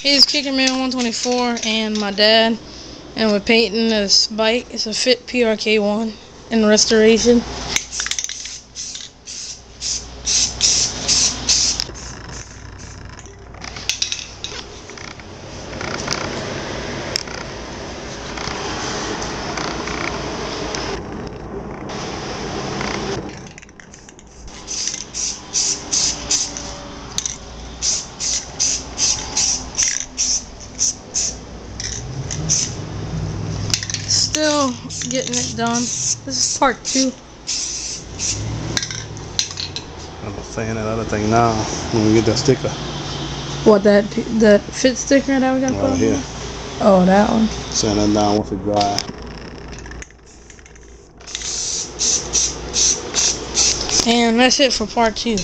He's kicking me on 124, and my dad, and we're painting this bike. It's a Prk1 in restoration. Still getting it done. This is part 2. I'm saying that other thing now when we get that sticker. What, that fit sticker that we got put on here? Oh, that one. Sand that down once it dry. And that's it for part 2.